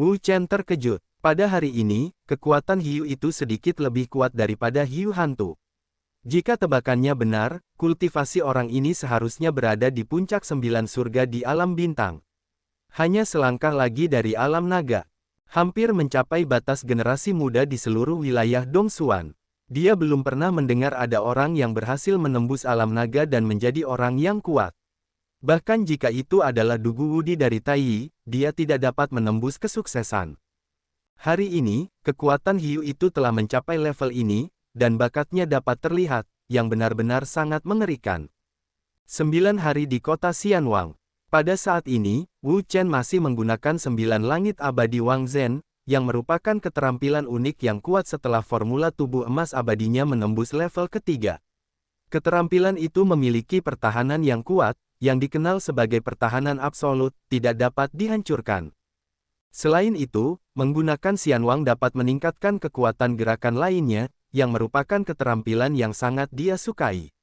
Wu Chen terkejut. Pada hari ini, kekuatan hiu itu sedikit lebih kuat daripada hiu hantu. Jika tebakannya benar, kultivasi orang ini seharusnya berada di puncak 9 surga di alam bintang. Hanya selangkah lagi dari alam naga. Hampir mencapai batas generasi muda di seluruh wilayah Dongsuan. Dia belum pernah mendengar ada orang yang berhasil menembus alam naga dan menjadi orang yang kuat. Bahkan jika itu adalah Dugu Wudi dari Taiyi, dia tidak dapat menembus kesuksesan. Hari ini, kekuatan hiu itu telah mencapai level ini, dan bakatnya dapat terlihat, yang benar-benar sangat mengerikan. 9 hari di kota Xianwang. Pada saat ini, Wu Chen masih menggunakan 9 langit abadi Wang Zhen, yang merupakan keterampilan unik yang kuat setelah formula tubuh emas abadinya menembus level ketiga. Keterampilan itu memiliki pertahanan yang kuat, yang dikenal sebagai pertahanan absolut, tidak dapat dihancurkan. Selain itu, menggunakan Xianwang dapat meningkatkan kekuatan gerakan lainnya, yang merupakan keterampilan yang sangat dia sukai.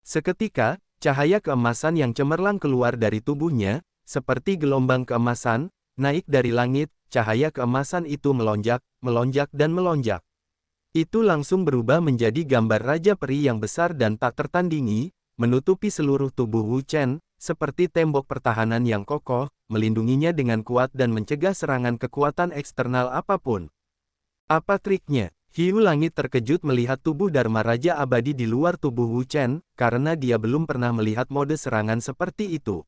Seketika, cahaya keemasan yang cemerlang keluar dari tubuhnya, seperti gelombang keemasan, naik dari langit, cahaya keemasan itu melonjak, melonjak dan melonjak. Itu langsung berubah menjadi gambar Raja Peri yang besar dan tak tertandingi, menutupi seluruh tubuh Wu Chen, seperti tembok pertahanan yang kokoh, melindunginya dengan kuat dan mencegah serangan kekuatan eksternal apapun. Apa triknya? Hiu Langit terkejut melihat tubuh Dharma Raja abadi di luar tubuh Wu Chen, karena dia belum pernah melihat mode serangan seperti itu.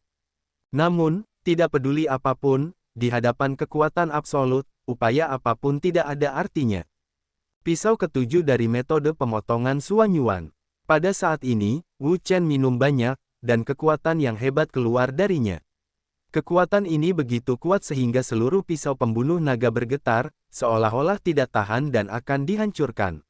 Namun, tidak peduli apapun, di hadapan kekuatan absolut, upaya apapun tidak ada artinya. Pisau ketujuh dari metode pemotongan Suan Yuan. Pada saat ini, Wu Chen minum banyak, dan kekuatan yang hebat keluar darinya. Kekuatan ini begitu kuat sehingga seluruh pisau pembunuh naga bergetar, seolah-olah tidak tahan dan akan dihancurkan.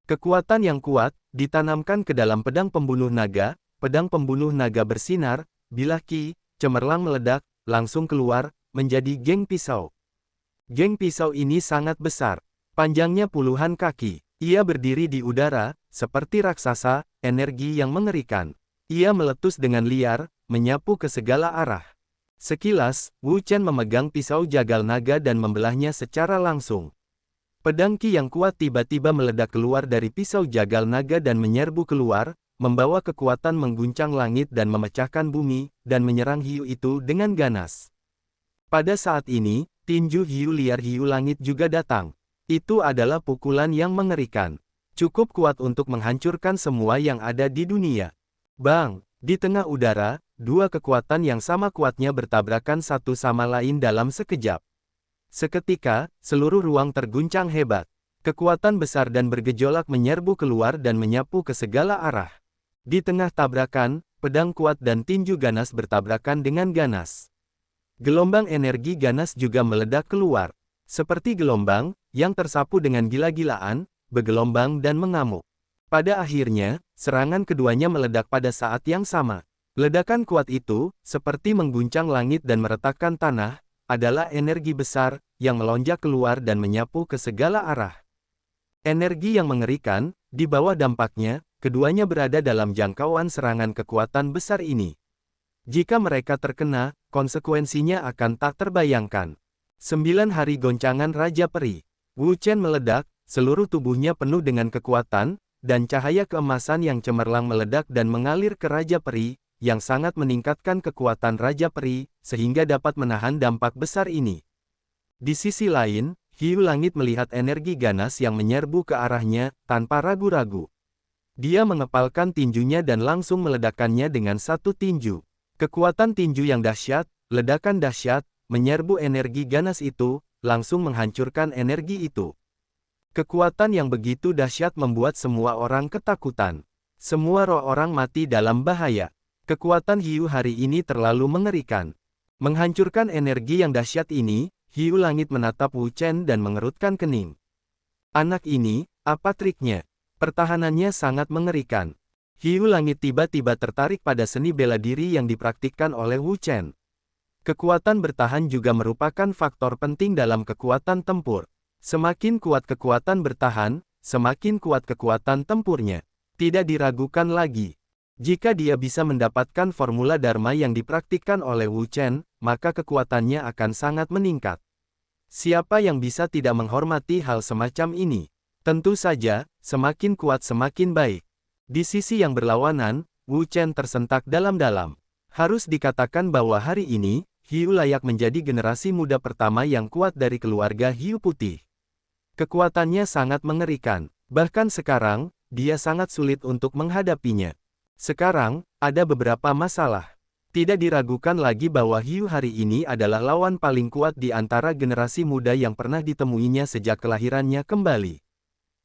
Kekuatan yang kuat, ditanamkan ke dalam pedang pembunuh naga bersinar, bilah Qi, cemerlang meledak, langsung keluar, menjadi geng pisau. Geng pisau ini sangat besar, panjangnya puluhan kaki. Ia berdiri di udara, seperti raksasa, energi yang mengerikan. Ia meletus dengan liar, menyapu ke segala arah. Sekilas, Wu Chen memegang pisau jagal naga dan membelahnya secara langsung. Pedang Qi yang kuat tiba-tiba meledak keluar dari pisau jagal naga dan menyerbu keluar, membawa kekuatan mengguncang langit dan memecahkan bumi, dan menyerang hiu itu dengan ganas. Pada saat ini, tinju hiu liar hiu langit juga datang. Itu adalah pukulan yang mengerikan. Cukup kuat untuk menghancurkan semua yang ada di dunia. Bang! Di tengah udara, dua kekuatan yang sama kuatnya bertabrakan satu sama lain dalam sekejap. Seketika, seluruh ruang terguncang hebat. Kekuatan besar dan bergejolak menyerbu keluar dan menyapu ke segala arah. Di tengah tabrakan, pedang kuat dan tinju ganas bertabrakan dengan ganas. Gelombang energi ganas juga meledak keluar. Seperti gelombang, yang tersapu dengan gila-gilaan, bergelombang dan mengamuk. Pada akhirnya, serangan keduanya meledak pada saat yang sama. Ledakan kuat itu, seperti mengguncang langit dan meretakkan tanah, adalah energi besar, yang melonjak keluar dan menyapu ke segala arah. Energi yang mengerikan, di bawah dampaknya, keduanya berada dalam jangkauan serangan kekuatan besar ini. Jika mereka terkena, konsekuensinya akan tak terbayangkan. 9 hari goncangan Raja Peri. Wu Chen meledak, seluruh tubuhnya penuh dengan kekuatan, dan cahaya keemasan yang cemerlang meledak dan mengalir ke Raja Peri, yang sangat meningkatkan kekuatan Raja Peri, sehingga dapat menahan dampak besar ini. Di sisi lain, hiu langit melihat energi ganas yang menyerbu ke arahnya, tanpa ragu-ragu. Dia mengepalkan tinjunya dan langsung meledakkannya dengan satu tinju. Kekuatan tinju yang dahsyat, ledakan dahsyat, menyerbu energi ganas itu, langsung menghancurkan energi itu. Kekuatan yang begitu dahsyat membuat semua orang ketakutan. Semua roh orang mati dalam bahaya. Kekuatan hiu hari ini terlalu mengerikan. Menghancurkan energi yang dahsyat ini, hiu langit menatap Wu Chen dan mengerutkan kening. Anak ini, apa triknya? Pertahanannya sangat mengerikan. Hiu langit tiba-tiba tertarik pada seni bela diri yang dipraktikkan oleh Wu Chen. Kekuatan bertahan juga merupakan faktor penting dalam kekuatan tempur. Semakin kuat kekuatan bertahan, semakin kuat kekuatan tempurnya. Tidak diragukan lagi. Jika dia bisa mendapatkan formula Dharma yang dipraktikkan oleh Wu Chen, maka kekuatannya akan sangat meningkat. Siapa yang bisa tidak menghormati hal semacam ini? Tentu saja, semakin kuat semakin baik. Di sisi yang berlawanan, Wu Chen tersentak dalam-dalam. Harus dikatakan bahwa hari ini, Hiu layak menjadi generasi muda pertama yang kuat dari keluarga Hiu Putih. Kekuatannya sangat mengerikan. Bahkan sekarang, dia sangat sulit untuk menghadapinya. Sekarang, ada beberapa masalah. Tidak diragukan lagi bahwa Hiu hari ini adalah lawan paling kuat di antara generasi muda yang pernah ditemuinya sejak kelahirannya kembali.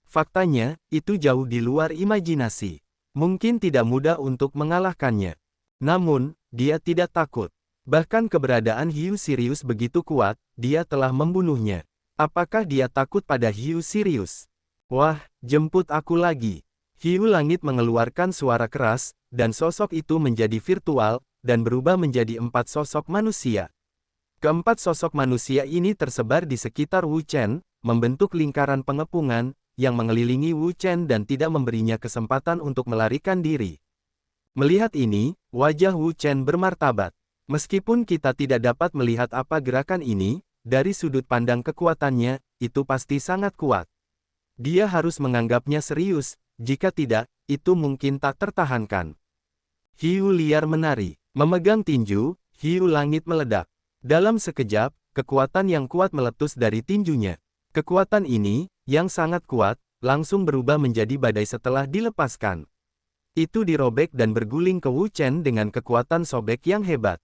Faktanya, itu jauh di luar imajinasi. Mungkin tidak mudah untuk mengalahkannya. Namun, dia tidak takut. Bahkan keberadaan Hiu Sirius begitu kuat, dia telah membunuhnya. Apakah dia takut pada Hiu Sirius? Wah, jemput aku lagi. Hiu Langit mengeluarkan suara keras, dan sosok itu menjadi virtual, dan berubah menjadi 4 sosok manusia. Keempat sosok manusia ini tersebar di sekitar Wu Chen, membentuk lingkaran pengepungan, yang mengelilingi Wu Chen dan tidak memberinya kesempatan untuk melarikan diri. Melihat ini, wajah Wu Chen bermartabat. Meskipun kita tidak dapat melihat apa gerakan ini, dari sudut pandang kekuatannya, itu pasti sangat kuat. Dia harus menganggapnya serius, jika tidak, itu mungkin tak tertahankan. Hiu liar menari. Memegang tinju, Hiu Langit meledak. Dalam sekejap, kekuatan yang kuat meletus dari tinjunya. Kekuatan ini, yang sangat kuat, langsung berubah menjadi badai setelah dilepaskan. Itu dirobek dan berguling ke Wu Chen dengan kekuatan sobek yang hebat.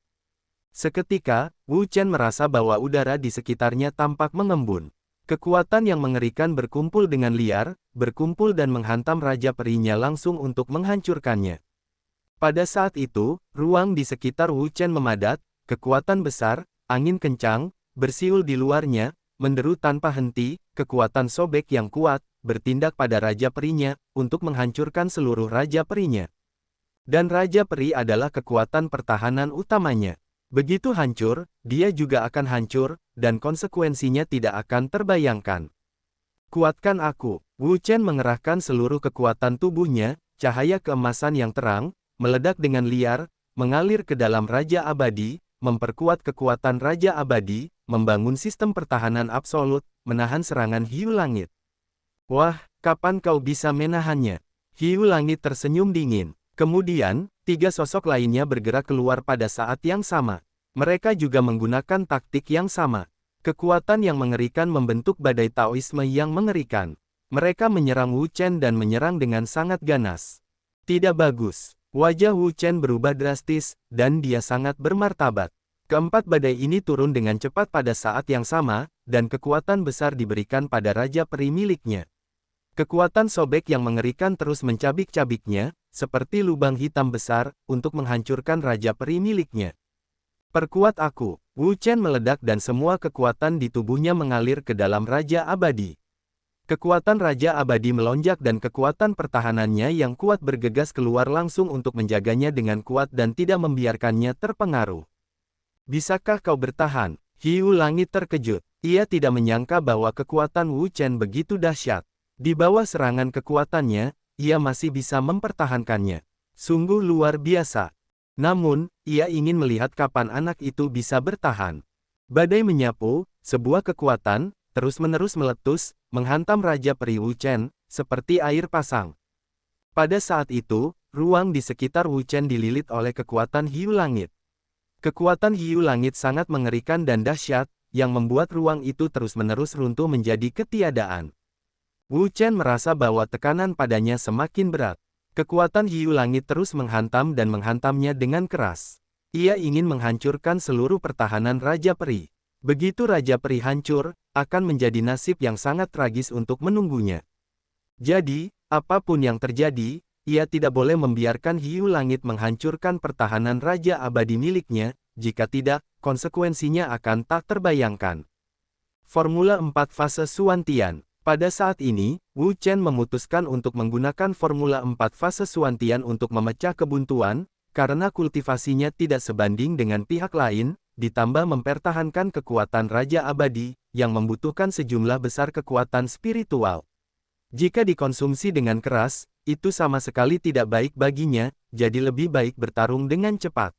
Seketika, Wu Chen merasa bahwa udara di sekitarnya tampak mengembun. Kekuatan yang mengerikan berkumpul dengan liar, berkumpul dan menghantam Raja Perinya langsung untuk menghancurkannya. Pada saat itu, ruang di sekitar Wu Chen memadat, kekuatan besar, angin kencang, bersiul di luarnya, menderu tanpa henti, kekuatan sobek yang kuat, bertindak pada Raja Perinya, untuk menghancurkan seluruh Raja Perinya. Dan Raja Peri adalah kekuatan pertahanan utamanya. Begitu hancur, dia juga akan hancur, dan konsekuensinya tidak akan terbayangkan. Kuatkan aku. Wu Chen mengerahkan seluruh kekuatan tubuhnya, cahaya keemasan yang terang, meledak dengan liar, mengalir ke dalam Raja Abadi, memperkuat kekuatan Raja Abadi, membangun sistem pertahanan absolut, menahan serangan Hiu Langit. Wah, kapan kau bisa menahannya? Hiu Langit tersenyum dingin. Kemudian, 3 sosok lainnya bergerak keluar pada saat yang sama. Mereka juga menggunakan taktik yang sama. Kekuatan yang mengerikan membentuk badai Taoisme yang mengerikan. Mereka menyerang Wu Chen dan menyerang dengan sangat ganas. Tidak bagus. Wajah Wu Chen berubah drastis, dan dia sangat bermartabat. Keempat badai ini turun dengan cepat pada saat yang sama, dan kekuatan besar diberikan pada Raja Peri miliknya. Kekuatan sobek yang mengerikan terus mencabik-cabiknya, seperti lubang hitam besar, untuk menghancurkan Raja Peri miliknya. Perkuat aku. Wu Chen meledak dan semua kekuatan di tubuhnya mengalir ke dalam Raja Abadi. Kekuatan Raja Abadi melonjak dan kekuatan pertahanannya yang kuat bergegas keluar langsung untuk menjaganya dengan kuat dan tidak membiarkannya terpengaruh. Bisakah kau bertahan? Hiu Langit terkejut. Ia tidak menyangka bahwa kekuatan Wu Chen begitu dahsyat. Di bawah serangan kekuatannya, ia masih bisa mempertahankannya. Sungguh luar biasa. Namun, ia ingin melihat kapan anak itu bisa bertahan. Badai menyapu, sebuah kekuatan, terus-menerus meletus, menghantam Raja Peri Wu Chen, seperti air pasang. Pada saat itu, ruang di sekitar Wu Chen dililit oleh kekuatan Hiu Langit. Kekuatan Hiu Langit sangat mengerikan dan dahsyat, yang membuat ruang itu terus-menerus runtuh menjadi ketiadaan. Wu Chen merasa bahwa tekanan padanya semakin berat. Kekuatan Hiu Langit terus menghantam dan menghantamnya dengan keras. Ia ingin menghancurkan seluruh pertahanan Raja Peri. Begitu Raja Peri hancur, akan menjadi nasib yang sangat tragis untuk menunggunya. Jadi, apapun yang terjadi, ia tidak boleh membiarkan Hiu Langit menghancurkan pertahanan Raja Abadi miliknya, jika tidak, konsekuensinya akan tak terbayangkan. Formula 4 Fase Suantian. Pada saat ini, Wu Chen memutuskan untuk menggunakan Formula 4 Fase Suantian untuk memecah kebuntuan, karena kultivasinya tidak sebanding dengan pihak lain, ditambah mempertahankan kekuatan Raja Abadi, yang membutuhkan sejumlah besar kekuatan spiritual. Jika dikonsumsi dengan keras, itu sama sekali tidak baik baginya, jadi lebih baik bertarung dengan cepat.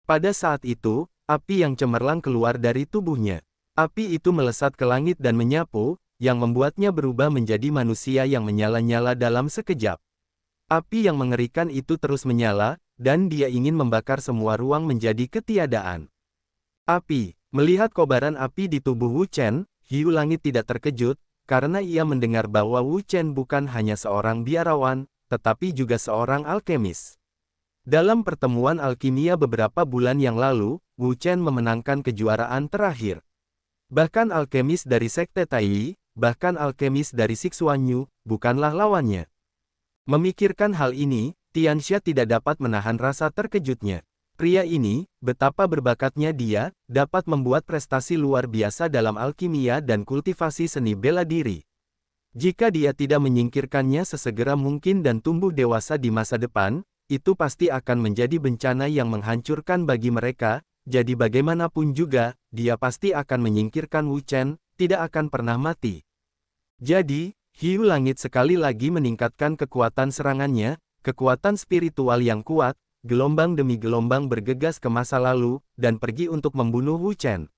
Pada saat itu, api yang cemerlang keluar dari tubuhnya. Api itu melesat ke langit dan menyapu, yang membuatnya berubah menjadi manusia yang menyala-nyala dalam sekejap. Api yang mengerikan itu terus menyala, dan dia ingin membakar semua ruang menjadi ketiadaan. Api, melihat kobaran api di tubuh Wu Chen, Hiu Langit tidak terkejut, karena ia mendengar bahwa Wu Chen bukan hanya seorang biarawan, tetapi juga seorang alkemis. Dalam pertemuan alkimia beberapa bulan yang lalu, Wu Chen memenangkan kejuaraan terakhir. Bahkan alkemis dari Sekte Tai, bahkan alkemis dari Sixuanyu, bukanlah lawannya. Memikirkan hal ini, Tianxia tidak dapat menahan rasa terkejutnya. Pria ini, betapa berbakatnya dia, dapat membuat prestasi luar biasa dalam alkimia dan kultivasi seni bela diri. Jika dia tidak menyingkirkannya sesegera mungkin dan tumbuh dewasa di masa depan, itu pasti akan menjadi bencana yang menghancurkan bagi mereka. Jadi bagaimanapun juga, dia pasti akan menyingkirkan Wu Chen, tidak akan pernah mati. Jadi, Hiu Langit sekali lagi meningkatkan kekuatan serangannya, kekuatan spiritual yang kuat, gelombang demi gelombang bergegas ke masa lalu, dan pergi untuk membunuh Wu Chen.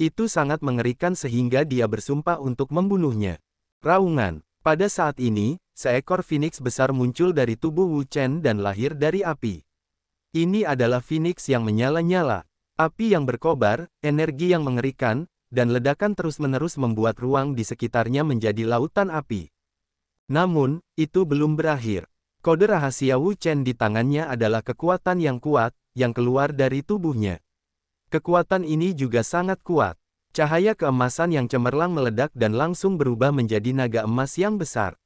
Itu sangat mengerikan sehingga dia bersumpah untuk membunuhnya. Raungan. Pada saat ini, seekor Phoenix besar muncul dari tubuh Wu Chen dan lahir dari api. Ini adalah Phoenix yang menyala-nyala. Api yang berkobar, energi yang mengerikan, dan ledakan terus-menerus membuat ruang di sekitarnya menjadi lautan api. Namun, itu belum berakhir. Kode rahasia Wu Chen di tangannya adalah kekuatan yang kuat, yang keluar dari tubuhnya. Kekuatan ini juga sangat kuat. Cahaya keemasan yang cemerlang meledak dan langsung berubah menjadi naga emas yang besar.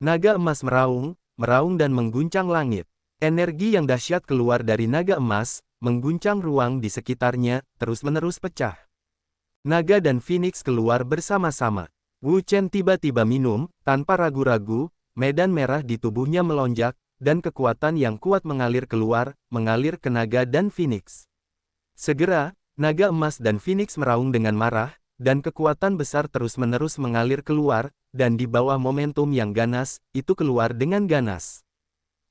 Naga emas meraung, meraung dan mengguncang langit. Energi yang dahsyat keluar dari naga emas, mengguncang ruang di sekitarnya, terus-menerus pecah. Naga dan Phoenix keluar bersama-sama. Wu Chen tiba-tiba minum, tanpa ragu-ragu, medan merah di tubuhnya melonjak, dan kekuatan yang kuat mengalir keluar, mengalir ke naga dan Phoenix. Segera, naga emas dan Phoenix meraung dengan marah, dan kekuatan besar terus-menerus mengalir keluar, dan di bawah momentum yang ganas, itu keluar dengan ganas.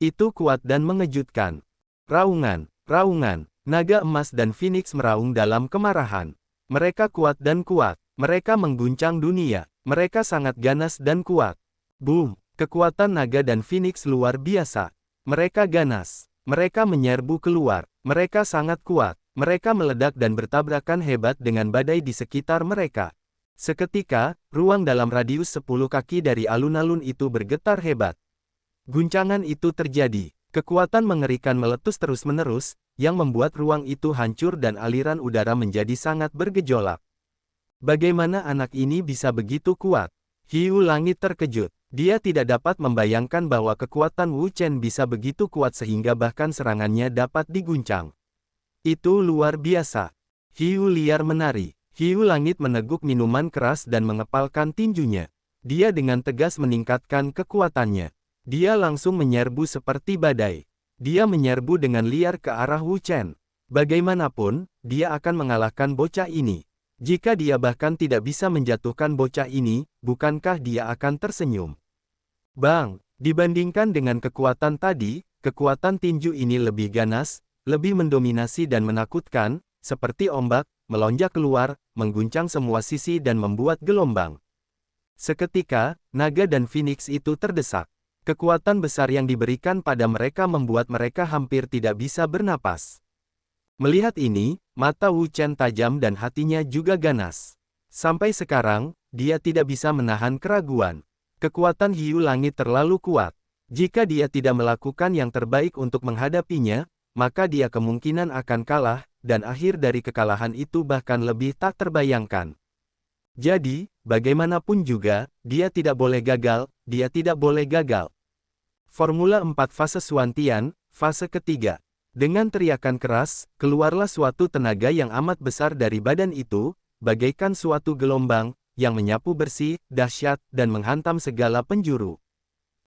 Itu kuat dan mengejutkan. Raungan. Raungan, naga emas dan Phoenix meraung dalam kemarahan. Mereka kuat dan kuat. Mereka mengguncang dunia. Mereka sangat ganas dan kuat. Boom! Kekuatan naga dan Phoenix luar biasa. Mereka ganas. Mereka menyerbu keluar. Mereka sangat kuat. Mereka meledak dan bertabrakan hebat dengan badai di sekitar mereka. Seketika, ruang dalam radius 10 kaki dari alun-alun itu bergetar hebat. Guncangan itu terjadi. Kekuatan mengerikan meletus terus-menerus, yang membuat ruang itu hancur dan aliran udara menjadi sangat bergejolak. Bagaimana anak ini bisa begitu kuat? Hiu Langit terkejut. Dia tidak dapat membayangkan bahwa kekuatan Wu Chen bisa begitu kuat sehingga bahkan serangannya dapat diguncang. Itu luar biasa. Hiu liar menari. Hiu Langit meneguk minuman keras dan mengepalkan tinjunya. Dia dengan tegas meningkatkan kekuatannya. Dia langsung menyerbu seperti badai. Dia menyerbu dengan liar ke arah Wu Chen. Bagaimanapun, dia akan mengalahkan bocah ini. Jika dia bahkan tidak bisa menjatuhkan bocah ini, bukankah dia akan tersenyum? Bang, dibandingkan dengan kekuatan tadi, kekuatan tinju ini lebih ganas, lebih mendominasi dan menakutkan, seperti ombak, melonjak keluar, mengguncang semua sisi dan membuat gelombang. Seketika, naga dan Phoenix itu terdesak. Kekuatan besar yang diberikan pada mereka membuat mereka hampir tidak bisa bernapas. Melihat ini, mata Wu Chen tajam dan hatinya juga ganas. Sampai sekarang, dia tidak bisa menahan keraguan. Kekuatan Hiu Langit terlalu kuat. Jika dia tidak melakukan yang terbaik untuk menghadapinya, maka dia kemungkinan akan kalah, dan akhir dari kekalahan itu bahkan lebih tak terbayangkan. Jadi, bagaimanapun juga, dia tidak boleh gagal, dia tidak boleh gagal. Formula 4 Fase Suantian, fase ketiga. Dengan teriakan keras, keluarlah suatu tenaga yang amat besar dari badan itu, bagaikan suatu gelombang, yang menyapu bersih, dahsyat, dan menghantam segala penjuru.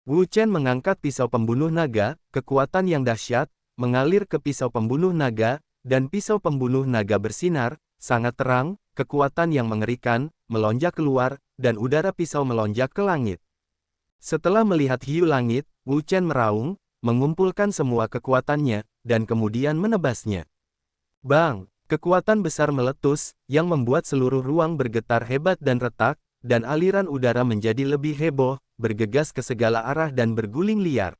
Wu Chen mengangkat pisau pembunuh naga, kekuatan yang dahsyat, mengalir ke pisau pembunuh naga, dan pisau pembunuh naga bersinar, sangat terang, kekuatan yang mengerikan, melonjak keluar, dan udara pisau melonjak ke langit. Setelah melihat Hiu Langit, Wu Chen meraung, mengumpulkan semua kekuatannya, dan kemudian menebasnya. Bang! Kekuatan besar meletus, yang membuat seluruh ruang bergetar hebat dan retak, dan aliran udara menjadi lebih heboh, bergegas ke segala arah dan berguling liar.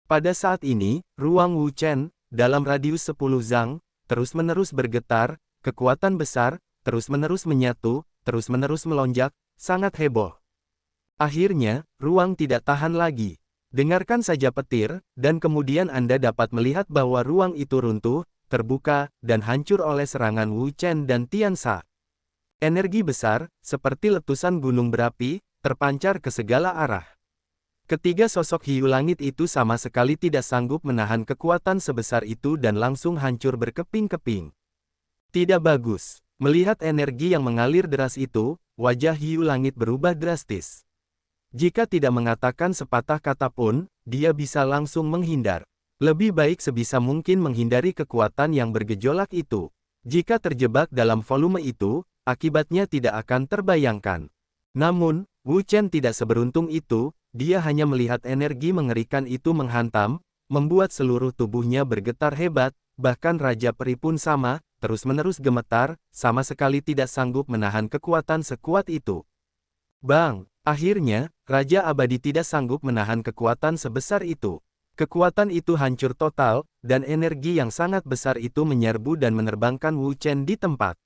Pada saat ini, ruang Wu Chen, dalam radius 10 zang, terus-menerus bergetar, kekuatan besar, terus-menerus menyatu, terus-menerus melonjak, sangat heboh. Akhirnya, ruang tidak tahan lagi. Dengarkan saja petir, dan kemudian Anda dapat melihat bahwa ruang itu runtuh, terbuka, dan hancur oleh serangan Wu Chen dan Tianxia. Energi besar, seperti letusan gunung berapi, terpancar ke segala arah. Ketiga sosok hiu langit itu sama sekali tidak sanggup menahan kekuatan sebesar itu dan langsung hancur berkeping-keping. Tidak bagus. Melihat energi yang mengalir deras itu, wajah hiu langit berubah drastis. Jika tidak mengatakan sepatah kata pun, dia bisa langsung menghindar. Lebih baik sebisa mungkin menghindari kekuatan yang bergejolak itu. Jika terjebak dalam volume itu, akibatnya tidak akan terbayangkan. Namun, Wu Chen tidak seberuntung itu, dia hanya melihat energi mengerikan itu menghantam, membuat seluruh tubuhnya bergetar hebat, bahkan Raja Peri pun sama, terus-menerus gemetar, sama sekali tidak sanggup menahan kekuatan sekuat itu. Bang! Akhirnya, Raja Abadi tidak sanggup menahan kekuatan sebesar itu. Kekuatan itu hancur total, dan energi yang sangat besar itu menyerbu dan menerbangkan Wu Chen di tempat.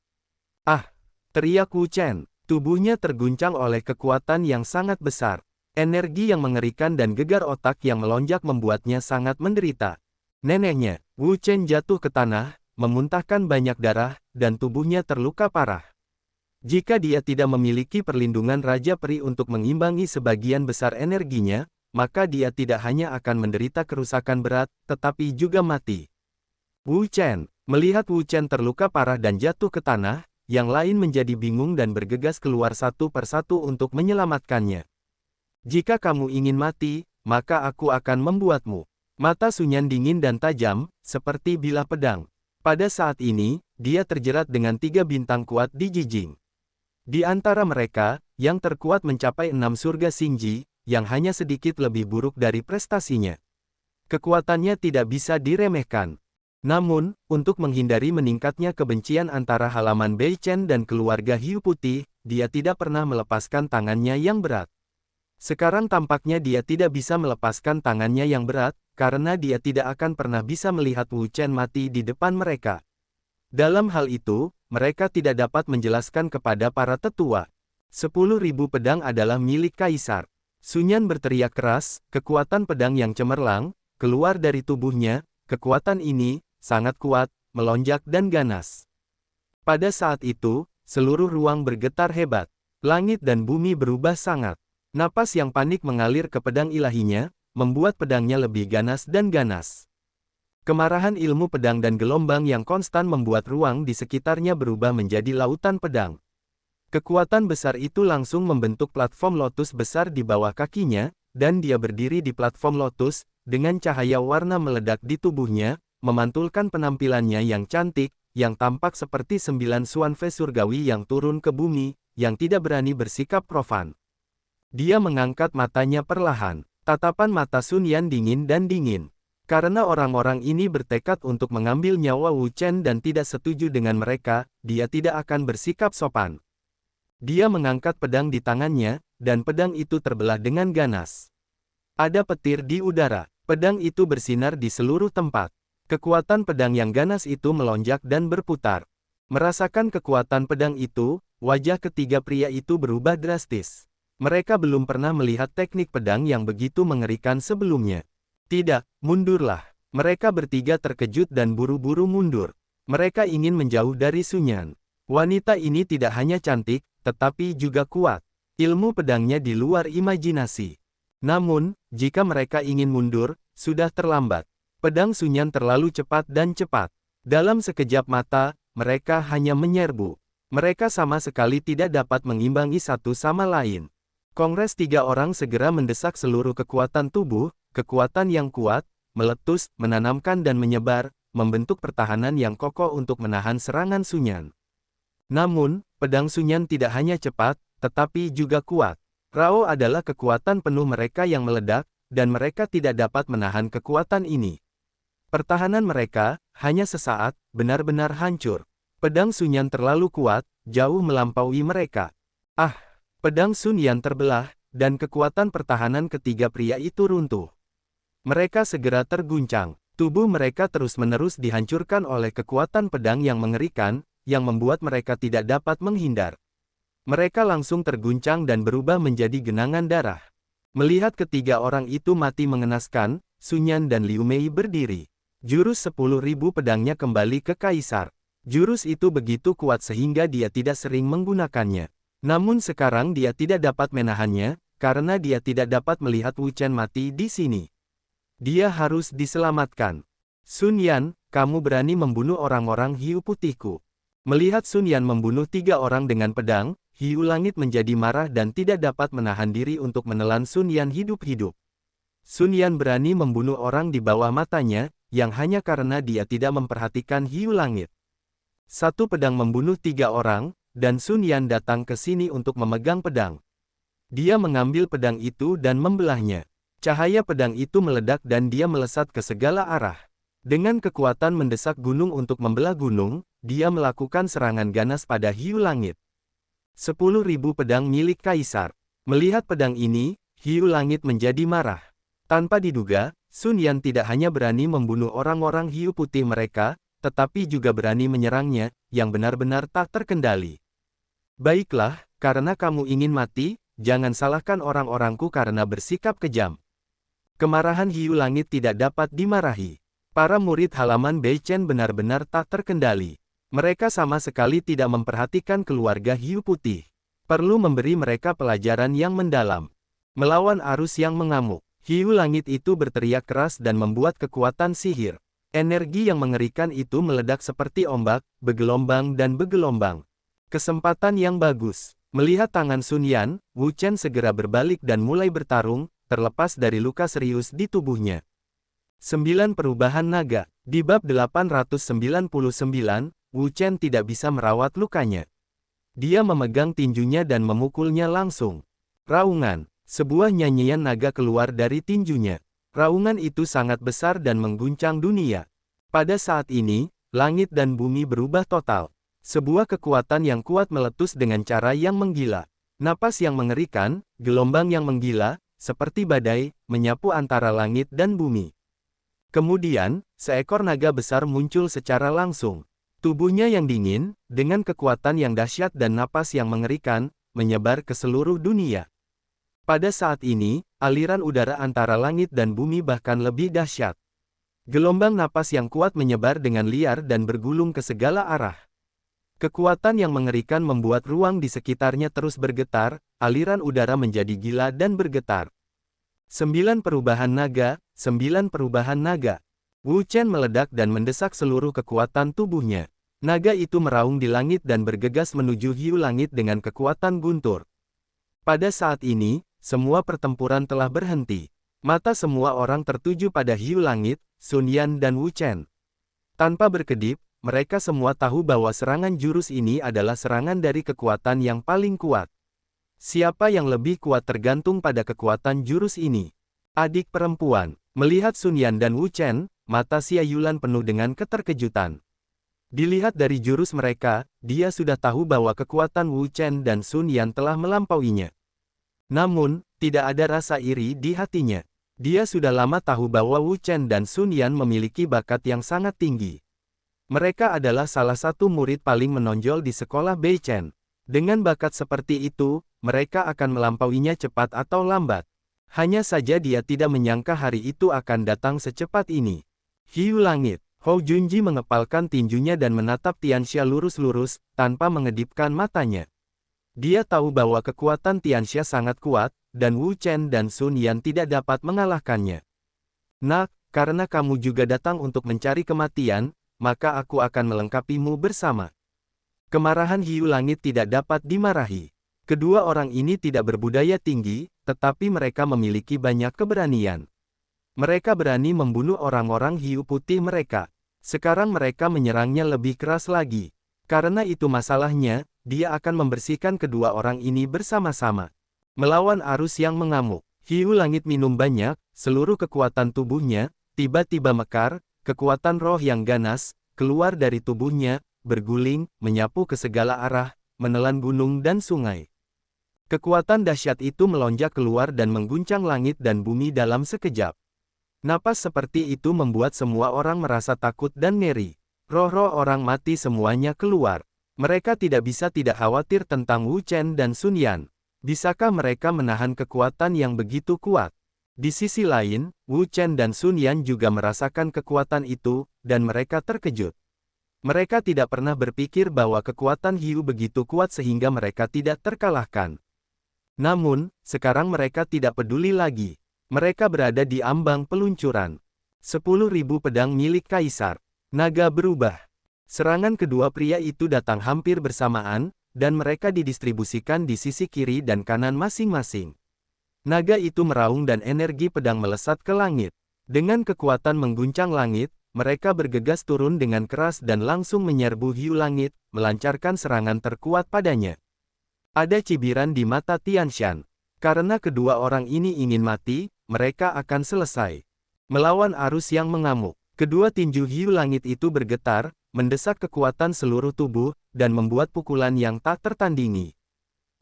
Ah! Teriak Wu Chen. Tubuhnya terguncang oleh kekuatan yang sangat besar. Energi yang mengerikan dan gegar otak yang melonjak membuatnya sangat menderita. Neneknya, Wu Chen jatuh ke tanah, memuntahkan banyak darah, dan tubuhnya terluka parah. Jika dia tidak memiliki perlindungan Raja Peri untuk mengimbangi sebagian besar energinya, maka dia tidak hanya akan menderita kerusakan berat, tetapi juga mati. Wu Chen, melihat Wu Chen terluka parah dan jatuh ke tanah, yang lain menjadi bingung dan bergegas keluar satu persatu untuk menyelamatkannya. Jika kamu ingin mati, maka aku akan membuatmu. Mata Sunyan dingin dan tajam, seperti bilah pedang. Pada saat ini, dia terjerat dengan 3 bintang kuat di Jijing. Di antara mereka, yang terkuat mencapai 6 surga Xingji, yang hanya sedikit lebih buruk dari prestasinya. Kekuatannya tidak bisa diremehkan. Namun, untuk menghindari meningkatnya kebencian antara halaman Bei Chen dan keluarga Hiu Putih, dia tidak pernah melepaskan tangannya yang berat. Sekarang tampaknya dia tidak bisa melepaskan tangannya yang berat, karena dia tidak akan pernah bisa melihat Wu Chen mati di depan mereka. Dalam hal itu, mereka tidak dapat menjelaskan kepada para tetua. 10.000 pedang adalah milik Kaisar. Sunyan berteriak keras, kekuatan pedang yang cemerlang, keluar dari tubuhnya, kekuatan ini, sangat kuat, melonjak dan ganas. Pada saat itu, seluruh ruang bergetar hebat. Langit dan bumi berubah sangat. Napas yang panik mengalir ke pedang ilahinya, membuat pedangnya lebih ganas dan ganas. Kemarahan ilmu pedang dan gelombang yang konstan membuat ruang di sekitarnya berubah menjadi lautan pedang. Kekuatan besar itu langsung membentuk platform lotus besar di bawah kakinya, dan dia berdiri di platform lotus, dengan cahaya warna meledak di tubuhnya, memantulkan penampilannya yang cantik, yang tampak seperti 9 Xuanfei surgawi yang turun ke bumi, yang tidak berani bersikap profan. Dia mengangkat matanya perlahan, tatapan mata Sun Yan dingin dan dingin. Karena orang-orang ini bertekad untuk mengambil nyawa Wu Chen dan tidak setuju dengan mereka, dia tidak akan bersikap sopan. Dia mengangkat pedang di tangannya, dan pedang itu terbelah dengan ganas. Ada petir di udara, pedang itu bersinar di seluruh tempat. Kekuatan pedang yang ganas itu melonjak dan berputar. Merasakan kekuatan pedang itu, wajah ketiga pria itu berubah drastis. Mereka belum pernah melihat teknik pedang yang begitu mengerikan sebelumnya. Tidak, mundurlah. Mereka bertiga terkejut dan buru-buru mundur. Mereka ingin menjauh dari Sunyan. Wanita ini tidak hanya cantik, tetapi juga kuat. Ilmu pedangnya di luar imajinasi. Namun, jika mereka ingin mundur, sudah terlambat. Pedang Sunyan terlalu cepat dan cepat. Dalam sekejap mata, mereka hanya menyerbu. Mereka sama sekali tidak dapat mengimbangi satu sama lain. Kongres 3 orang segera mendesak seluruh kekuatan tubuh, kekuatan yang kuat, meletus, menanamkan dan menyebar, membentuk pertahanan yang kokoh untuk menahan serangan Sunyan. Namun, pedang Sunyan tidak hanya cepat, tetapi juga kuat. Rao adalah kekuatan penuh mereka yang meledak, dan mereka tidak dapat menahan kekuatan ini. Pertahanan mereka, hanya sesaat, benar-benar hancur. Pedang Sun Yan terlalu kuat, jauh melampaui mereka. Ah! Pedang Sun Yan terbelah, dan kekuatan pertahanan ketiga pria itu runtuh. Mereka segera terguncang. Tubuh mereka terus-menerus dihancurkan oleh kekuatan pedang yang mengerikan, yang membuat mereka tidak dapat menghindar. Mereka langsung terguncang dan berubah menjadi genangan darah. Melihat ketiga orang itu mati mengenaskan, Sun Yan dan Liu Mei berdiri. Jurus 10.000 pedangnya kembali ke Kaisar. Jurus itu begitu kuat sehingga dia tidak sering menggunakannya. Namun sekarang dia tidak dapat menahannya, karena dia tidak dapat melihat Wu Chen mati di sini. Dia harus diselamatkan. Sun Yan, kamu berani membunuh orang-orang hiu putihku. Melihat Sun Yan membunuh 3 orang dengan pedang, Hiu Langit menjadi marah dan tidak dapat menahan diri untuk menelan Sun Yan hidup-hidup. Sun Yan berani membunuh orang di bawah matanya, yang hanya karena dia tidak memperhatikan Hiu Langit. Satu pedang membunuh 3 orang, dan Sun Yan datang ke sini untuk memegang pedang. Dia mengambil pedang itu dan membelahnya. Cahaya pedang itu meledak dan dia melesat ke segala arah. Dengan kekuatan mendesak gunung untuk membelah gunung, dia melakukan serangan ganas pada Hiu Langit. 10.000 pedang milik Kaisar. Melihat pedang ini, Hiu Langit menjadi marah. Tanpa diduga, Sun Yan tidak hanya berani membunuh orang-orang hiu putih mereka, tetapi juga berani menyerangnya, yang benar-benar tak terkendali. Baiklah, karena kamu ingin mati, jangan salahkan orang-orangku karena bersikap kejam. Kemarahan Hiu Langit tidak dapat dimarahi. Para murid halaman Bei Chen benar-benar tak terkendali. Mereka sama sekali tidak memperhatikan keluarga hiu putih. Perlu memberi mereka pelajaran yang mendalam. Melawan arus yang mengamuk, Hiu Langit itu berteriak keras dan membuat kekuatan sihir. Energi yang mengerikan itu meledak seperti ombak, bergelombang dan bergelombang. Kesempatan yang bagus. Melihat tangan Sun Yan, Wu Chen segera berbalik dan mulai bertarung, terlepas dari luka serius di tubuhnya. 9 Perubahan Naga. Di bab 899, Wu Chen tidak bisa merawat lukanya. Dia memegang tinjunya dan memukulnya langsung. Raungan. Sebuah nyanyian naga keluar dari tinjunya. Raungan itu sangat besar dan mengguncang dunia. Pada saat ini, langit dan bumi berubah total. Sebuah kekuatan yang kuat meletus dengan cara yang menggila. Napas yang mengerikan, gelombang yang menggila, seperti badai, menyapu antara langit dan bumi. Kemudian, seekor naga besar muncul secara langsung. Tubuhnya yang dingin, dengan kekuatan yang dahsyat dan napas yang mengerikan, menyebar ke seluruh dunia. Pada saat ini, aliran udara antara langit dan bumi bahkan lebih dahsyat. Gelombang napas yang kuat menyebar dengan liar dan bergulung ke segala arah. Kekuatan yang mengerikan membuat ruang di sekitarnya terus bergetar, aliran udara menjadi gila dan bergetar. 9 Perubahan Naga, 9 Perubahan Naga. Wu Chen meledak dan mendesak seluruh kekuatan tubuhnya. Naga itu meraung di langit dan bergegas menuju Hiu Langit dengan kekuatan guntur. Pada saat ini, semua pertempuran telah berhenti. Mata semua orang tertuju pada Hiu Langit, Sun Yan dan Wu Chen. Tanpa berkedip, mereka semua tahu bahwa serangan jurus ini adalah serangan dari kekuatan yang paling kuat. Siapa yang lebih kuat tergantung pada kekuatan jurus ini. Adik perempuan, melihat Sun Yan dan Wu Chen, mata Xia Yulan penuh dengan keterkejutan. Dilihat dari jurus mereka, dia sudah tahu bahwa kekuatan Wu Chen dan Sun Yan telah melampauinya. Namun, tidak ada rasa iri di hatinya. Dia sudah lama tahu bahwa Wu Chen dan Sun Yan memiliki bakat yang sangat tinggi. Mereka adalah salah satu murid paling menonjol di sekolah Bei Chen. Dengan bakat seperti itu, mereka akan melampauinya cepat atau lambat. Hanya saja dia tidak menyangka hari itu akan datang secepat ini. Hiu Langit. Hou Junji mengepalkan tinjunya dan menatap Tianxia lurus-lurus, tanpa mengedipkan matanya. Dia tahu bahwa kekuatan Tianxia sangat kuat, dan Wu Chen dan Sun Yan tidak dapat mengalahkannya. Nak, karena kamu juga datang untuk mencari kematian, maka aku akan melengkapimu bersama. Kemarahan Hiu Langit tidak dapat dimarahi. Kedua orang ini tidak berbudaya tinggi, tetapi mereka memiliki banyak keberanian. Mereka berani membunuh orang-orang hiu putih mereka. Sekarang mereka menyerangnya lebih keras lagi. Karena itu masalahnya, dia akan membersihkan kedua orang ini bersama-sama. Melawan arus yang mengamuk, Hiu Langit minum banyak, seluruh kekuatan tubuhnya, tiba-tiba mekar, kekuatan roh yang ganas, keluar dari tubuhnya, berguling, menyapu ke segala arah, menelan gunung dan sungai. Kekuatan dahsyat itu melonjak keluar dan mengguncang langit dan bumi dalam sekejap. Napas seperti itu membuat semua orang merasa takut dan ngeri. Roh-roh orang mati semuanya keluar. Mereka tidak bisa tidak khawatir tentang Wu Chen dan Sun Yan. Bisakah mereka menahan kekuatan yang begitu kuat? Di sisi lain, Wu Chen dan Sun Yan juga merasakan kekuatan itu, dan mereka terkejut. Mereka tidak pernah berpikir bahwa kekuatan Hiu begitu kuat sehingga mereka tidak terkalahkan. Namun, sekarang mereka tidak peduli lagi. Mereka berada di ambang peluncuran. 10.000 pedang milik Kaisar. Naga berubah. Serangan kedua pria itu datang hampir bersamaan, dan mereka didistribusikan di sisi kiri dan kanan masing-masing. Naga itu meraung dan energi pedang melesat ke langit. Dengan kekuatan mengguncang langit, mereka bergegas turun dengan keras dan langsung menyerbu Hiu Langit, melancarkan serangan terkuat padanya. Ada cibiran di mata Tianshan. Karena kedua orang ini ingin mati, mereka akan selesai. Melawan arus yang mengamuk, kedua tinju Hiu Langit itu bergetar, mendesak kekuatan seluruh tubuh, dan membuat pukulan yang tak tertandingi.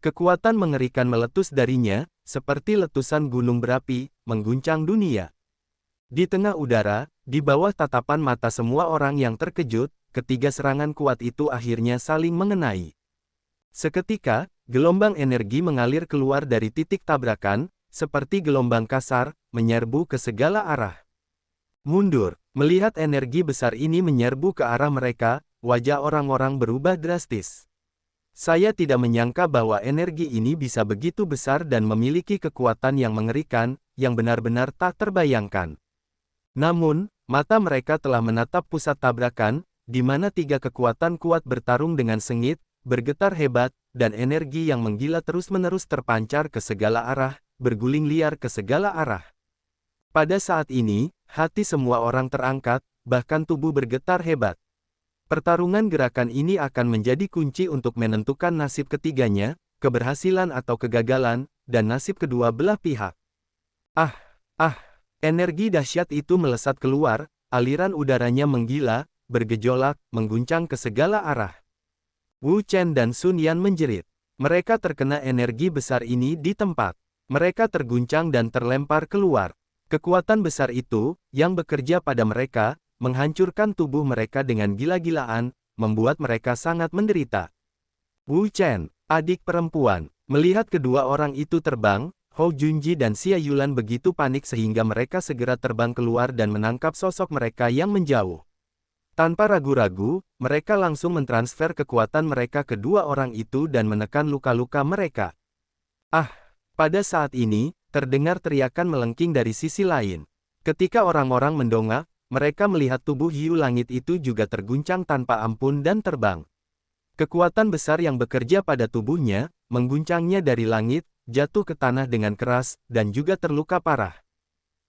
Kekuatan mengerikan meletus darinya, seperti letusan gunung berapi, mengguncang dunia. Di tengah udara, di bawah tatapan mata semua orang yang terkejut, ketiga serangan kuat itu akhirnya saling mengenai. Seketika, gelombang energi mengalir keluar dari titik tabrakan, seperti gelombang kasar, menyerbu ke segala arah. Mundur, melihat energi besar ini menyerbu ke arah mereka, wajah orang-orang berubah drastis. Saya tidak menyangka bahwa energi ini bisa begitu besar dan memiliki kekuatan yang mengerikan, yang benar-benar tak terbayangkan. Namun, mata mereka telah menatap pusat tabrakan, di mana tiga kekuatan kuat bertarung dengan sengit, bergetar hebat, dan energi yang menggila terus-menerus terpancar ke segala arah, berguling liar ke segala arah. Pada saat ini, hati semua orang terangkat, bahkan tubuh bergetar hebat. Pertarungan gerakan ini akan menjadi kunci untuk menentukan nasib ketiganya, keberhasilan atau kegagalan, dan nasib kedua belah pihak. Energi dahsyat itu melesat keluar, aliran udaranya menggila, bergejolak, mengguncang ke segala arah. Wu Chen dan Sun Yan menjerit. Mereka terkena energi besar ini di tempat. Mereka terguncang dan terlempar keluar. Kekuatan besar itu, yang bekerja pada mereka, menghancurkan tubuh mereka dengan gila-gilaan, membuat mereka sangat menderita. Wu Chen, adik perempuan, melihat kedua orang itu terbang, Hou Junji dan Xia Yulan begitu panik sehingga mereka segera terbang keluar dan menangkap sosok mereka yang menjauh. Tanpa ragu-ragu, mereka langsung mentransfer kekuatan mereka ke dua orang itu dan menekan luka-luka mereka. Pada saat ini, terdengar teriakan melengking dari sisi lain. Ketika orang-orang mendongak, mereka melihat tubuh Hiu Langit itu juga terguncang tanpa ampun dan terbang. Kekuatan besar yang bekerja pada tubuhnya, mengguncangnya dari langit, jatuh ke tanah dengan keras, dan juga terluka parah.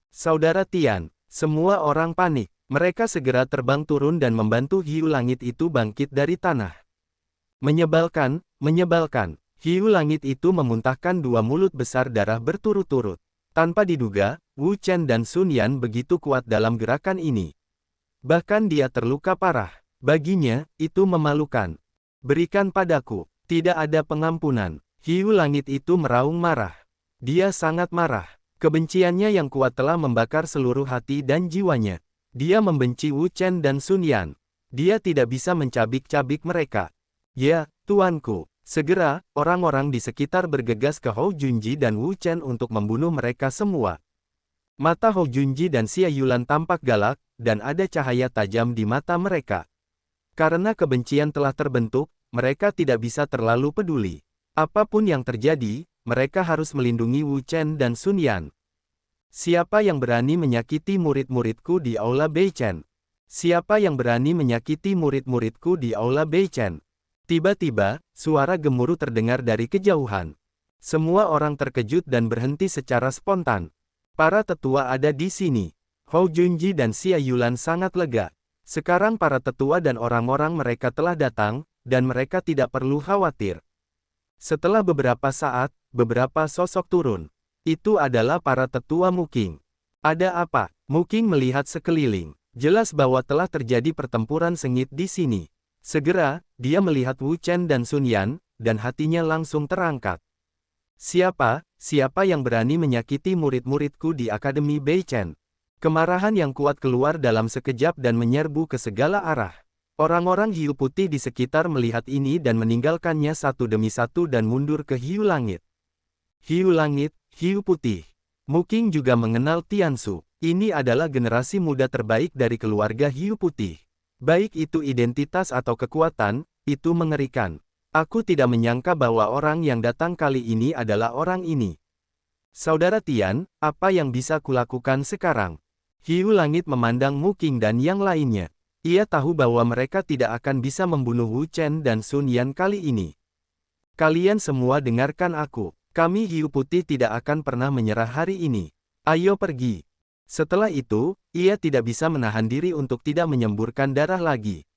Saudara Tian, semua orang panik. Mereka segera terbang turun dan membantu Hiu Langit itu bangkit dari tanah. Menyebalkan, Hiu Langit itu memuntahkan dua mulut besar darah berturut-turut. Tanpa diduga, Wu Chen dan Sun Yan begitu kuat dalam gerakan ini. Bahkan dia terluka parah. Baginya, itu memalukan. Berikan padaku, tidak ada pengampunan. Hiu Langit itu meraung marah. Dia sangat marah. Kebenciannya yang kuat telah membakar seluruh hati dan jiwanya. Dia membenci Wu Chen dan Sun Yan. Dia tidak bisa mencabik-cabik mereka. Ya, tuanku. Segera, orang-orang di sekitar bergegas ke Hou Junji dan Wu Chen untuk membunuh mereka semua. Mata Hou Junji dan Xia Yulan tampak galak, dan ada cahaya tajam di mata mereka. Karena kebencian telah terbentuk, mereka tidak bisa terlalu peduli. Apapun yang terjadi, mereka harus melindungi Wu Chen dan Sun Yan. Siapa yang berani menyakiti murid-muridku di Aula Beichen? Siapa yang berani menyakiti murid-muridku di Aula Beichen? Tiba-tiba, suara gemuruh terdengar dari kejauhan. Semua orang terkejut dan berhenti secara spontan. Para tetua ada di sini. Hou Junji dan Xia Yulan sangat lega. Sekarang para tetua dan orang-orang mereka telah datang, dan mereka tidak perlu khawatir. Setelah beberapa saat, beberapa sosok turun. Itu adalah para tetua Muking. Ada apa? Muking melihat sekeliling. Jelas bahwa telah terjadi pertempuran sengit di sini. Segera, dia melihat Wu Chen dan Sun Yan, dan hatinya langsung terangkat. Siapa yang berani menyakiti murid-muridku di Akademi Beichen? Kemarahan yang kuat keluar dalam sekejap dan menyerbu ke segala arah. Orang-orang hiu putih di sekitar melihat ini dan meninggalkannya satu demi satu dan mundur ke hiu langit. Hiu langit, hiu putih. Mu Qing juga mengenal Tiansu. Ini adalah generasi muda terbaik dari keluarga hiu putih. Baik itu identitas atau kekuatan, itu mengerikan. Aku tidak menyangka bahwa orang yang datang kali ini adalah orang ini. Saudara Tian, apa yang bisa kulakukan sekarang? Hiu langit memandang Mu Qing dan yang lainnya. Ia tahu bahwa mereka tidak akan bisa membunuh Wu Chen dan Sun Yan kali ini. Kalian semua dengarkan aku. Kami hiu putih tidak akan pernah menyerah hari ini. Ayo pergi. Setelah itu, ia tidak bisa menahan diri untuk tidak menyemburkan darah lagi.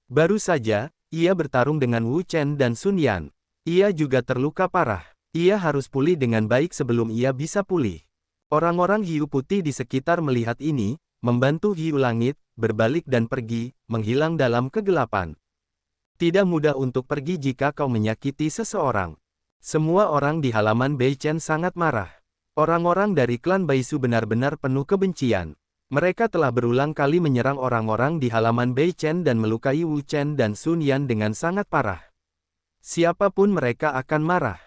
Baru saja, ia bertarung dengan Wu Chen dan Sun Yan. Ia juga terluka parah. Ia harus pulih dengan baik sebelum ia bisa pulih. Orang-orang hiu putih di sekitar melihat ini, membantu hiu langit, berbalik dan pergi, menghilang dalam kegelapan. Tidak mudah untuk pergi jika kau menyakiti seseorang. Semua orang di halaman Beichen sangat marah. Orang-orang dari klan Baisu benar-benar penuh kebencian. Mereka telah berulang kali menyerang orang-orang di halaman Beichen dan melukai Wu Chen dan Sun Yan dengan sangat parah. Siapapun mereka akan marah.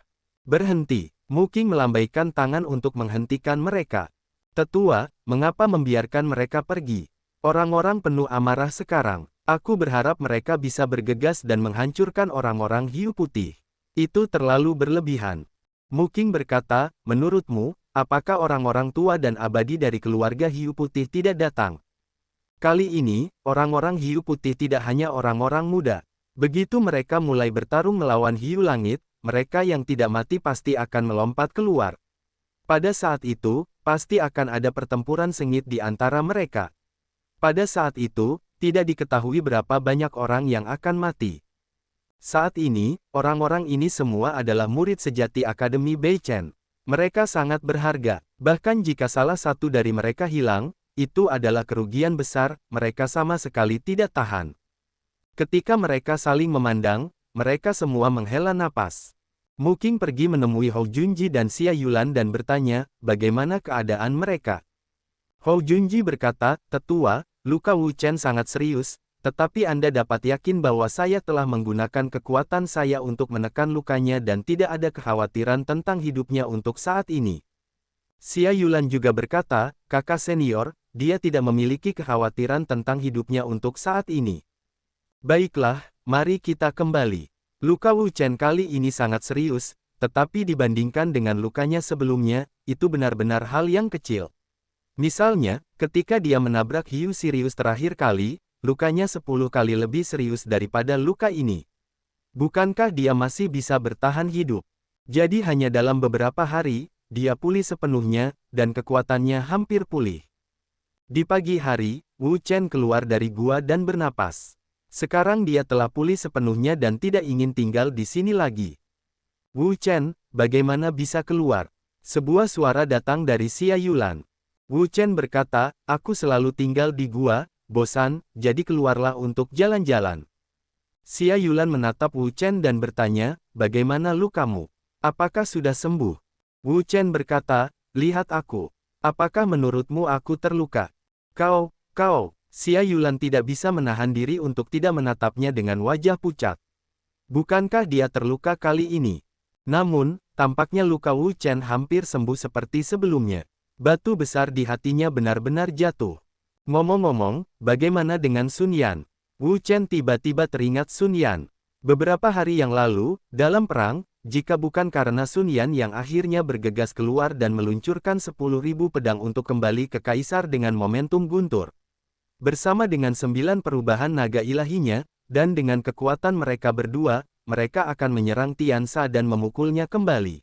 Berhenti. Mu Qing melambaikan tangan untuk menghentikan mereka. Tetua, mengapa membiarkan mereka pergi? Orang-orang penuh amarah sekarang. Aku berharap mereka bisa bergegas dan menghancurkan orang-orang hiu putih. Itu terlalu berlebihan. Mu Qing berkata, menurutmu, apakah orang-orang tua dan abadi dari keluarga hiu putih tidak datang? Kali ini, orang-orang hiu putih tidak hanya orang-orang muda. Begitu mereka mulai bertarung melawan hiu langit, mereka yang tidak mati pasti akan melompat keluar. Pada saat itu, pasti akan ada pertempuran sengit di antara mereka. Pada saat itu, tidak diketahui berapa banyak orang yang akan mati. Saat ini, orang-orang ini semua adalah murid sejati Akademi Beichen. Mereka sangat berharga, bahkan jika salah satu dari mereka hilang, itu adalah kerugian besar, mereka sama sekali tidak tahan. Ketika mereka saling memandang, mereka semua menghela napas. Mu Qing pergi menemui Hou Junji dan Xia Yulan dan bertanya, bagaimana keadaan mereka. Hou Junji berkata, Tetua, luka Wu Chen sangat serius, tetapi Anda dapat yakin bahwa saya telah menggunakan kekuatan saya untuk menekan lukanya dan tidak ada kekhawatiran tentang hidupnya untuk saat ini. Xia Yulan juga berkata, kakak senior, dia tidak memiliki kekhawatiran tentang hidupnya untuk saat ini. Baiklah, mari kita kembali. Luka Wu Chen kali ini sangat serius, tetapi dibandingkan dengan lukanya sebelumnya, itu benar-benar hal yang kecil. Misalnya, ketika dia menabrak hiu Sirius terakhir kali, lukanya 10 kali lebih serius daripada luka ini. Bukankah dia masih bisa bertahan hidup? Jadi hanya dalam beberapa hari, dia pulih sepenuhnya, dan kekuatannya hampir pulih. Di pagi hari, Wu Chen keluar dari gua dan bernapas. Sekarang dia telah pulih sepenuhnya dan tidak ingin tinggal di sini lagi. Wu Chen, bagaimana bisa keluar? Sebuah suara datang dari Xia Yulan. Wu Chen berkata, aku selalu tinggal di gua, bosan, jadi keluarlah untuk jalan-jalan. Xia Yulan menatap Wu Chen dan bertanya, bagaimana lukamu? Apakah sudah sembuh? Wu Chen berkata, lihat aku. Apakah menurutmu aku terluka? Kau. Xia Yulan tidak bisa menahan diri untuk tidak menatapnya dengan wajah pucat. Bukankah dia terluka kali ini? Namun, tampaknya luka Wu Chen hampir sembuh seperti sebelumnya. Batu besar di hatinya benar-benar jatuh. Ngomong-ngomong, bagaimana dengan Sun Yan? Wu Chen tiba-tiba teringat Sun Yan. Beberapa hari yang lalu, dalam perang, jika bukan karena Sun Yan yang akhirnya bergegas keluar dan meluncurkan 10.000 pedang untuk kembali ke Kaisar dengan momentum guntur. Bersama dengan 9 perubahan naga ilahinya, dan dengan kekuatan mereka berdua, mereka akan menyerang Tiansa dan memukulnya kembali.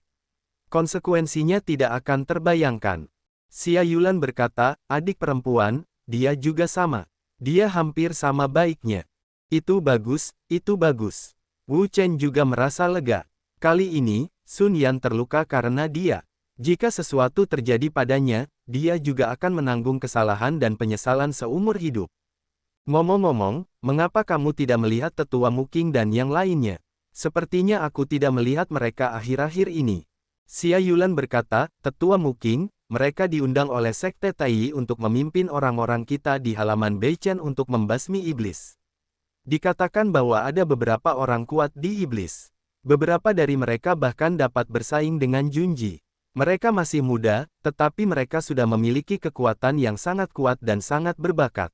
Konsekuensinya tidak akan terbayangkan. Xia Yulan berkata, adik perempuan, dia juga sama. Dia hampir sama baiknya. Itu bagus, itu bagus. Wu Chen juga merasa lega. Kali ini, Sun Yan terluka karena dia. Jika sesuatu terjadi padanya, dia juga akan menanggung kesalahan dan penyesalan seumur hidup. Ngomong-ngomong, mengapa kamu tidak melihat tetua Muking dan yang lainnya? Sepertinya aku tidak melihat mereka akhir-akhir ini. Xia Yulan berkata, Tetua Muking, mereka diundang oleh Sekte Taiyi untuk memimpin orang-orang kita di halaman Beichen untuk membasmi iblis. Dikatakan bahwa ada beberapa orang kuat di iblis. Beberapa dari mereka bahkan dapat bersaing dengan Junji. Mereka masih muda, tetapi mereka sudah memiliki kekuatan yang sangat kuat dan sangat berbakat.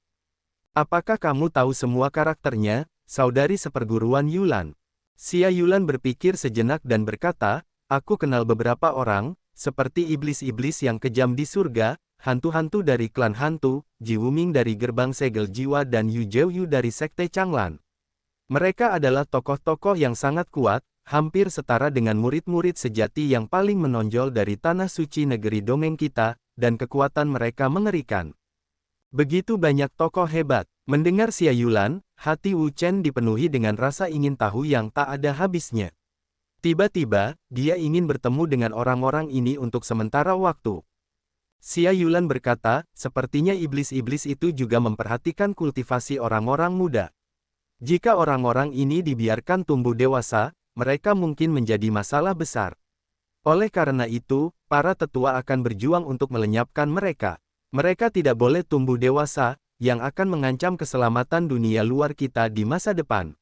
Apakah kamu tahu semua karakternya, saudari seperguruan Yulan? Xia Yulan berpikir sejenak dan berkata, aku kenal beberapa orang, seperti iblis-iblis yang kejam di surga, hantu-hantu dari klan hantu, Ji Wuming dari gerbang segel jiwa dan Yu Jiuyu dari sekte Changlan. Mereka adalah tokoh-tokoh yang sangat kuat, hampir setara dengan murid-murid sejati yang paling menonjol dari tanah suci negeri dongeng kita, dan kekuatan mereka mengerikan. Begitu banyak tokoh hebat. Mendengar Xia Yulan, hati Wu Chen dipenuhi dengan rasa ingin tahu yang tak ada habisnya. Tiba-tiba, dia ingin bertemu dengan orang-orang ini untuk sementara waktu. Xia Yulan berkata, sepertinya iblis-iblis itu juga memperhatikan kultivasi orang-orang muda. Jika orang-orang ini dibiarkan tumbuh dewasa, mereka mungkin menjadi masalah besar. Oleh karena itu, para tetua akan berjuang untuk melenyapkan mereka. Mereka tidak boleh tumbuh dewasa, yang akan mengancam keselamatan dunia luar kita di masa depan.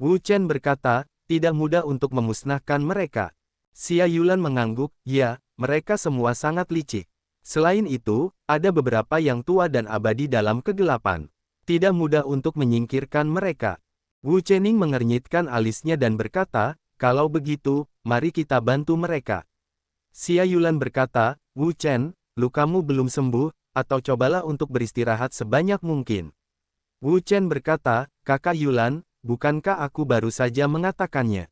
Wu Chen berkata, tidak mudah untuk memusnahkan mereka. Xia Yulan mengangguk, ya, mereka semua sangat licik. Selain itu, ada beberapa yang tua dan abadi dalam kegelapan. Tidak mudah untuk menyingkirkan mereka. Wu Chening mengernyitkan alisnya dan berkata, kalau begitu, mari kita bantu mereka. Xia Yulan berkata, Wu Chen, lukamu belum sembuh, atau cobalah untuk beristirahat sebanyak mungkin. Wu Chen berkata, Kakak Yulan, bukankah aku baru saja mengatakannya?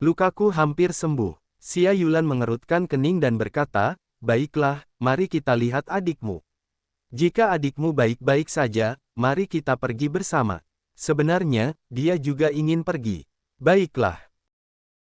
Lukaku hampir sembuh. Xia Yulan mengerutkan kening dan berkata, baiklah, mari kita lihat adikmu. Jika adikmu baik-baik saja, mari kita pergi bersama. Sebenarnya, dia juga ingin pergi. Baiklah.